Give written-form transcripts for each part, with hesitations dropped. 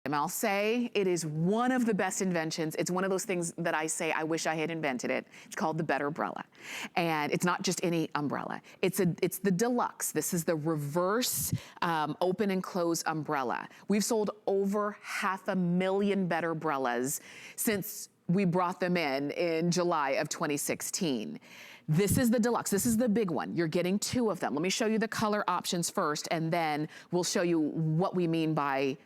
And I'll say it is one of the best inventions. It's one of those things that I say, I wish I had invented it. It's called the BetterBrella. And it's not just any umbrella. It's the Deluxe. This is the reverse open and close umbrella. We've sold over 500,000 BetterBrellas since we brought them in July of 2016. This is the Deluxe, this is the big one. You're getting 2 of them. Let me show you the color options first, and then we'll show you what we mean by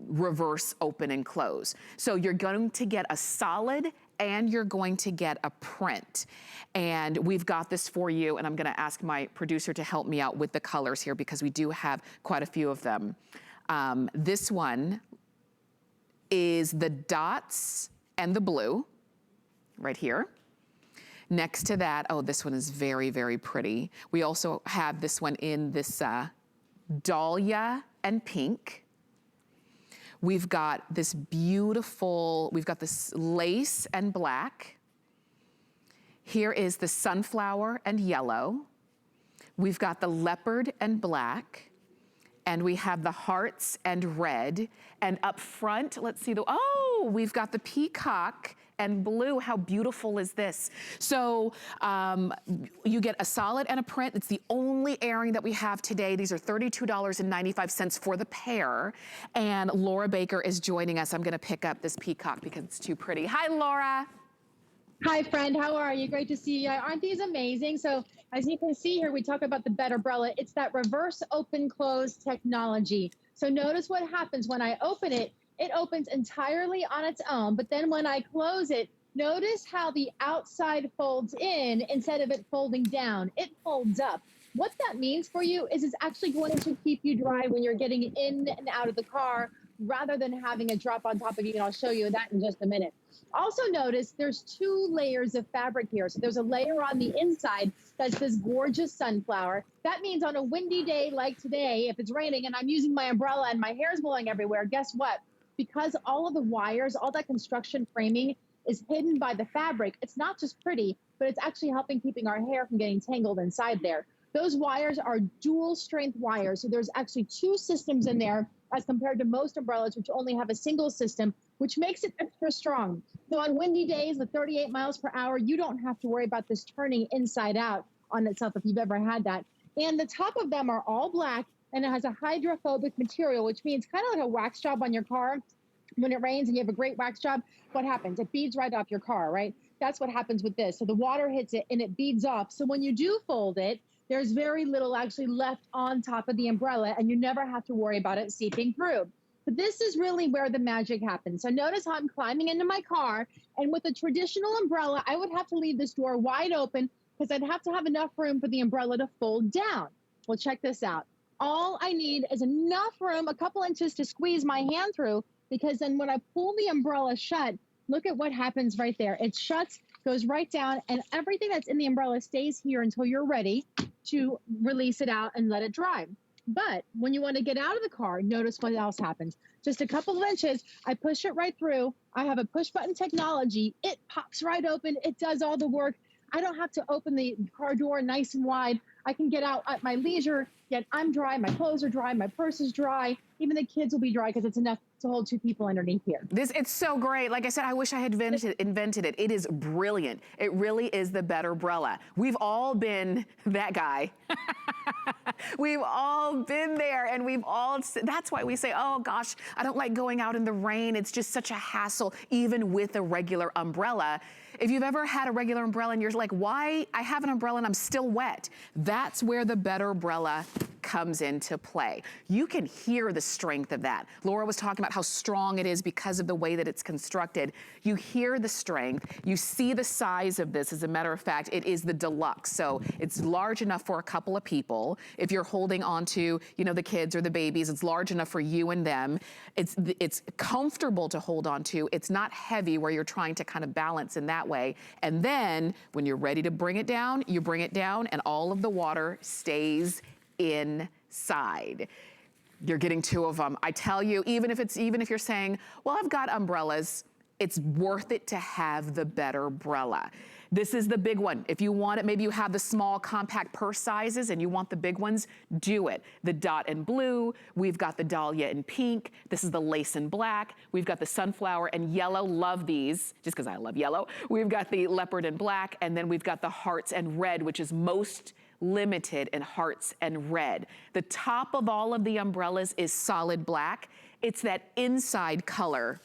reverse open and close. So you're going to get a solid and you're going to get a print. And we've got this for you, and I'm gonna ask my producer to help me out with the colors here because we do have quite a few of them. This one is the dots and the blue, right here. Next to that, oh, this one is very, very pretty. We also have this one in this dahlia and pink. We've got this beautiful, we've got this lace and black. Here is the sunflower and yellow. We've got the leopard and black. And we have the hearts and red. And up front, let's see, we've got the peacock and blue. How beautiful is this? So you get a solid and a print. It's the only airing that we have today. These are $32.95 for the pair. And Laura Baker is joining us. I'm gonna pick up this peacock because it's too pretty. Hi, Laura. Hi, friend. How are you? Great to see you. Aren't these amazing? So as you can see here, we talk about the BetterBrella. It's that reverse open close technology. So notice what happens when I open it. It opens entirely on its own, but then when I close it, notice how the outside folds in instead of it folding down. It folds up. What that means for you is it's actually going to keep you dry when you're getting in and out of the car rather than having it drop on top of you, and I'll show you that in just a minute. Also notice there's 2 layers of fabric here. So there's a layer on the inside that's this gorgeous sunflower. That means on a windy day like today, if it's raining and I'm using my umbrella and my hair's blowing everywhere, guess what? Because all of the wires, all that construction framing is hidden by the fabric, it's not just pretty, but it's actually helping keeping our hair from getting tangled inside there. Those wires are dual strength wires. So there's actually 2 systems in there as compared to most umbrellas, which only have a single system, which makes it extra strong. So on windy days with 38 miles per hour, you don't have to worry about this turning inside out on itself if you've ever had that. And the top of them are all black, and it has a hydrophobic material, which means kind of like a wax job on your car. When it rains and you have a great wax job, what happens? It beads right off your car, right? That's what happens with this. So the water hits it and it beads off. So when you do fold it, there's very little actually left on top of the umbrella, and you never have to worry about it seeping through. But this is really where the magic happens. So notice how I'm climbing into my car, and with a traditional umbrella, I would have to leave this door wide open because I'd have to have enough room for the umbrella to fold down. Well, check this out. All I need is enough room, a couple inches to squeeze my hand through, because then when I pull the umbrella shut, look at what happens right there. It shuts, goes right down, and everything that's in the umbrella stays here until you're ready to release it out and let it dry. But when you want to get out of the car, notice what else happens. Just a couple of inches, I push it right through. I have a push button technology. It pops right open. It does all the work. I don't have to open the car door nice and wide. I can get out at my leisure, yet I'm dry, my clothes are dry, my purse is dry, even the kids will be dry because it's enough to hold 2 people underneath here. It's so great. Like I said, I wish I had invented it. It is brilliant. It really is the BetterBrella. We've all been that guy. We've all been there, and that's why we say, oh gosh, I don't like going out in the rain. It's just such a hassle, even with a regular umbrella. If you've ever had a regular umbrella and you're like, why? I have an umbrella and I'm still wet. That's where the BetterBrella comes into play. You can hear the strength of that. Laura was talking about how strong it is because of the way that it's constructed. You hear the strength. You see the size of this. As a matter of fact, it is the Deluxe. So it's large enough for a couple of people. If you're holding onto, the kids or the babies, it's large enough for you and them. It's comfortable to hold onto. It's not heavy where you're trying to kind of balance in that way. And then when you're ready to bring it down, you bring it down and all of the water stays inside. You're getting 2 of them. I tell you, even if you're saying, well, I've got umbrellas, it's worth it to have the BetterBrella. This is the big one. If you want it, maybe you have the small compact purse sizes and you want the big ones, do it. The dot in blue, we've got the dahlia in pink, this is the lace in black, we've got the sunflower and yellow, love these, just because I love yellow. We've got the leopard in black, and then we've got the hearts and red, which is most limited in hearts and red. The top of all of the umbrellas is solid black. It's that inside color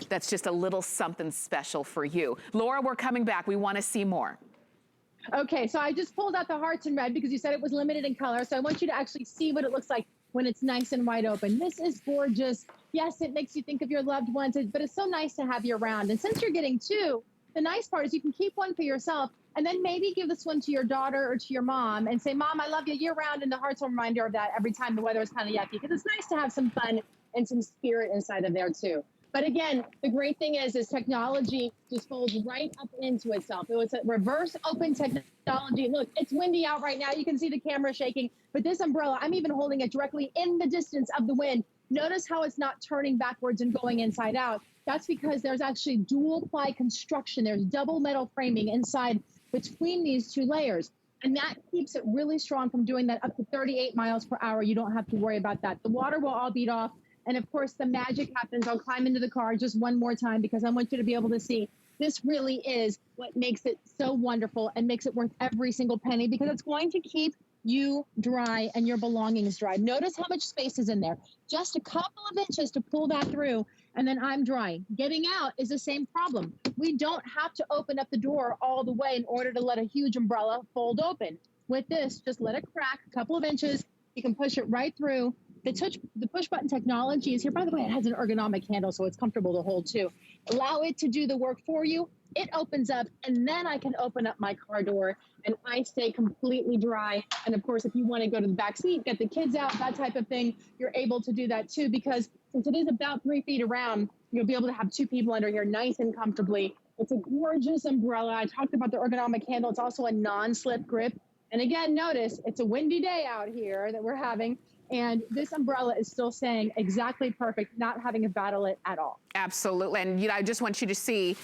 that's just a little something special for you. Laura, we're coming back. We want to see more. Okay, so I just pulled out the hearts in red because you said it was limited in color. So I want you to actually see what it looks like when it's nice and wide open. This is gorgeous. Yes, it makes you think of your loved ones, but it's so nice to have you around. And since you're getting two, the nice part is you can keep one for yourself and then maybe give this one to your daughter or to your mom and say, Mom, I love you year round. And the heart's a reminder of that every time the weather is kind of yucky, because it's nice to have some fun and some spirit inside of there too. But again, the great thing is technology just folds right up into itself. It was a reverse open technology. Look, it's windy out right now. You can see the camera shaking, but this umbrella, I'm even holding it directly in the distance of the wind. Notice how it's not turning backwards and going inside out. That's because there's actually dual ply construction. There's double metal framing inside between these two layers. And that keeps it really strong from doing that up to 38 miles per hour. You don't have to worry about that. The water will all beat off. And of course, the magic happens. I'll climb into the car just one more time because I want you to be able to see this really is what makes it so wonderful and makes it worth every single penny, because it's going to keep you dry and your belongings dry. Notice how much space is in there. Just a couple of inches to pull that through, and then I'm dry. Getting out is the same problem. We don't have to open up the door all the way in order to let a huge umbrella fold open. With this, just let it crack a couple of inches. You can push it right through. The push button technology is here. By the way, it has an ergonomic handle, so it's comfortable to hold too. Allow it to do the work for you. It opens up, and then I can open up my car door, and I stay completely dry. And of course, if you want to go to the back seat, get the kids out, that type of thing, you're able to do that too, because since it is about 3 feet around, you'll be able to have 2 people under here nice and comfortably. It's a gorgeous umbrella. I talked about the ergonomic handle. It's also a non-slip grip. And again, notice it's a windy day out here that we're having. And this umbrella is still saying exactly perfect, not having to battle it at all. Absolutely. And I just want you to see,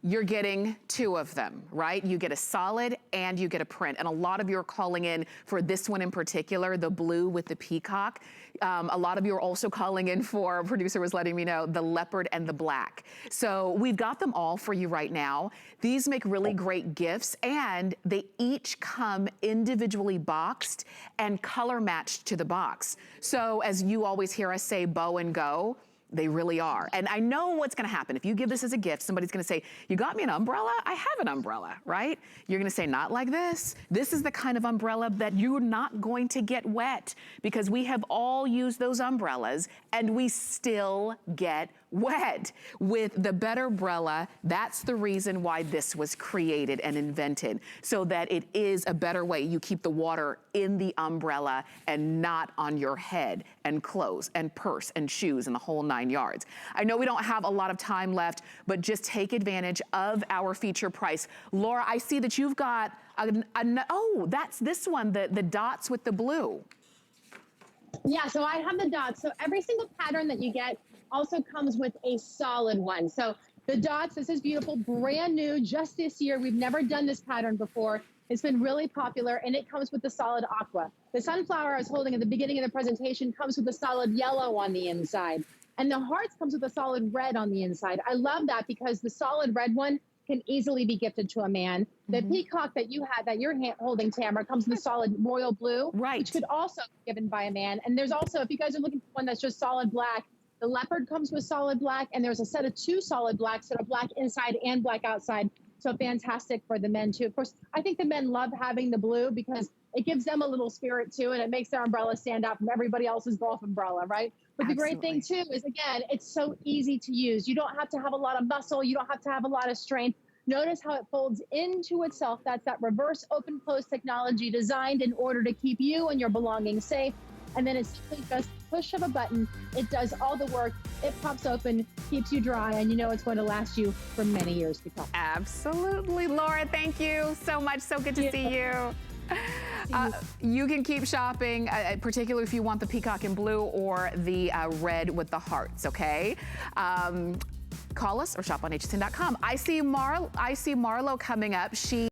you're getting 2 of them, right? You get a solid and you get a print. And a lot of you are calling in for this one in particular, the blue with the peacock. A lot of you are also calling in for, a producer was letting me know, the leopard and the black. So we've got them all for you right now. These make really great gifts, and they each come individually boxed and color matched to the box. So as you always hear us say, bow and go, they really are. And I know what's gonna happen. If you give this as a gift, somebody's gonna say, you got me an umbrella? I have an umbrella, right? You're gonna say, not like this. This is the kind of umbrella that you're not going to get wet, because we have all used those umbrellas and we still get wet. With the BetterBrella, that's the reason why this was created and invented, so that it is a better way. You keep the water in the umbrella and not on your head and clothes and purse and shoes and the whole 9 yards. I know we don't have a lot of time left, but just take advantage of our feature price. Laura, I see that you've got, oh, that's this one, the dots with the blue. Yeah, so I have the dots. So every single pattern that you get also comes with a solid one. So the dots, this is beautiful, brand new, just this year. We've never done this pattern before. It's been really popular, and it comes with the solid aqua. The sunflower I was holding at the beginning of the presentation comes with a solid yellow on the inside. And the hearts comes with a solid red on the inside. I love that because the solid red one can easily be gifted to a man. The peacock that you had, that you're holding, Tamara, comes in the solid royal blue, right, which could also be given by a man. And there's also, if you guys are looking for one that's just solid black, the leopard comes with solid black, and there's a set of 2 solid blacks that are black inside and black outside. So fantastic for the men too. Of course, I think the men love having the blue because it gives them a little spirit too, and it makes their umbrella stand out from everybody else's golf umbrella, right? But the great thing too is, again, it's so easy to use. You don't have to have a lot of muscle. You don't have to have a lot of strength. Notice how it folds into itself. That's that reverse open close technology designed in order to keep you and your belongings safe. And then it's just push of a button. It does all the work. It pops open, keeps you dry, and you know it's going to last you for many years to come. Absolutely. Laura, thank you so much. So good to see you. You can keep shopping, particularly if you want the peacock in blue or the red with the hearts, okay? call us or shop on hsn.com. I see Marlo coming up. She